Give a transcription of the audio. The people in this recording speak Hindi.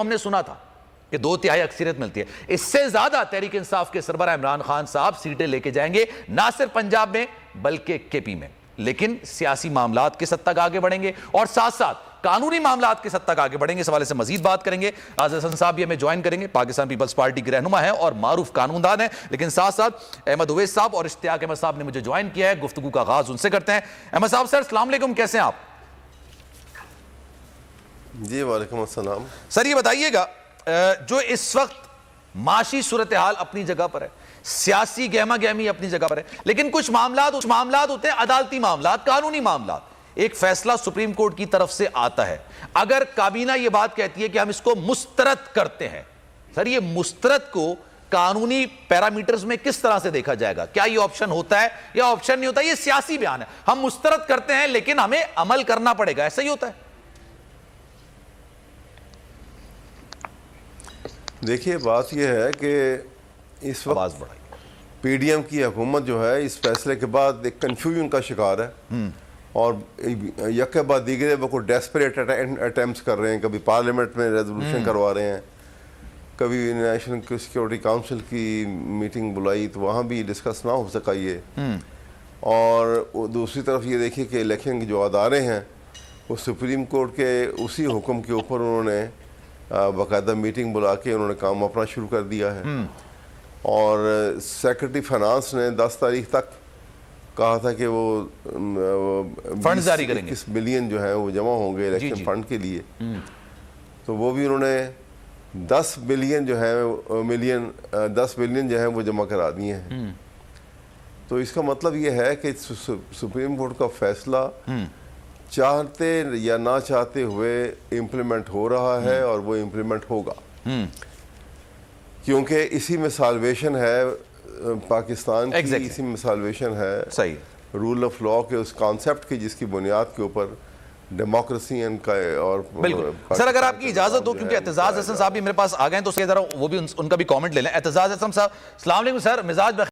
तो हमने सुना था कि 2/3 अक्सरियत मिलती है। इससे ज्यादा तहरीक इंसाफ के सरबराह इमरान खान साहब सीटें लेके जाएंगे, ना सिर्फ पंजाब में बल्कि केपी में। लेकिन सियासी मामलात किस हद तक आगे बढ़ेंगे और साथ साथ कानूनी मामलात किस हद तक आगे बढ़ेंगे, इस हवाले से मजीद बात करेंगे। आज़ाद हसन साहब भी हमें ज्वाइन करेंगे, पाकिस्तान पीपल्स पार्टी के रहनुमा है और मारूफ कानूनदान है। लेकिन साथ साथ अहमद उवैस साहब और इश्तियाक अहमद साहब ने मुझे ज्वाइन किया है। गुफ्तगू का आगाज उनसे करते हैं। अहमद साहब, सर अस्सलाम वालेकुम, कैसे हैं आप? जी वालेकुम अस्सलाम। सर ये बताइएगा, जो इस वक्त माशी सूरत हाल अपनी जगह पर है, सियासी गहमा गहमी अपनी जगह पर है, लेकिन कुछ मामलात होते हैं अदालती मामलात, कानूनी मामलात। एक फैसला सुप्रीम कोर्ट की तरफ से आता है, अगर काबीना यह बात कहती है कि हम इसको मुस्तरद करते हैं, सर ये मुस्तरद को कानूनी पैरामीटर्स में किस तरह से देखा जाएगा? क्या ये ऑप्शन होता है या ऑप्शन नहीं होता? ये सियासी बयान है, हम मुस्तरद करते हैं लेकिन हमें अमल करना पड़ेगा, ऐसा ही होता है? देखिए, बात यह है कि इस वक्त पीडीएम की हुकूमत जो है इस फैसले के बाद एक कंफ्यूजन का शिकार है और यके बाद दीगरे वो कोई डेस्परेट अटेम्प्ट्स कर रहे हैं। कभी पार्लियामेंट में रेजोल्यूशन करवा रहे हैं, कभी नेशनल सिक्योरिटी काउंसिल की मीटिंग बुलाई तो वहाँ भी डिस्कस ना हो सका ये। और दूसरी तरफ ये देखिए कि इलेक्शन के जो अदारे हैं वो सुप्रीम कोर्ट के उसी हुक्म के ऊपर उन्होंने बाकायदा मीटिंग बुला के उन्होंने काम अपना शुरू कर दिया है। और सेक्रेटरी फाइनेंस ने 10 तारीख तक कहा था कि वो फंड जारी करेंगे, 21 बिलियन जो है वो जमा होंगे इलेक्शन फंड के लिए। तो वो भी उन्होंने 10 बिलियन जो है 10 बिलियन जो है वो जमा करा दिए हैं। तो इसका मतलब ये है कि सुप्रीम कोर्ट का फैसला चाहते या ना चाहते हुए इम्प्लीमेंट हो रहा है और वो इम्प्लीमेंट होगा, क्योंकि इसी में साल्वेशन है पाकिस्तान की। इसी में साल्वेशन है सही रूल ऑफ लॉ के उस कॉन्सेप्ट की जिसकी बुनियाद के ऊपर डेमोक्रेसी और बिल्कुल। सर अगर आपकी इजाजत हो, क्योंकि एतजाज हसन साहब भी मेरे पास आ गए हैं, तो उसके जरा वो भी उनका भी कमेंट ले लें। एतजाज हसन साहब, अस्सलाम वालेकुम सर, मिजाज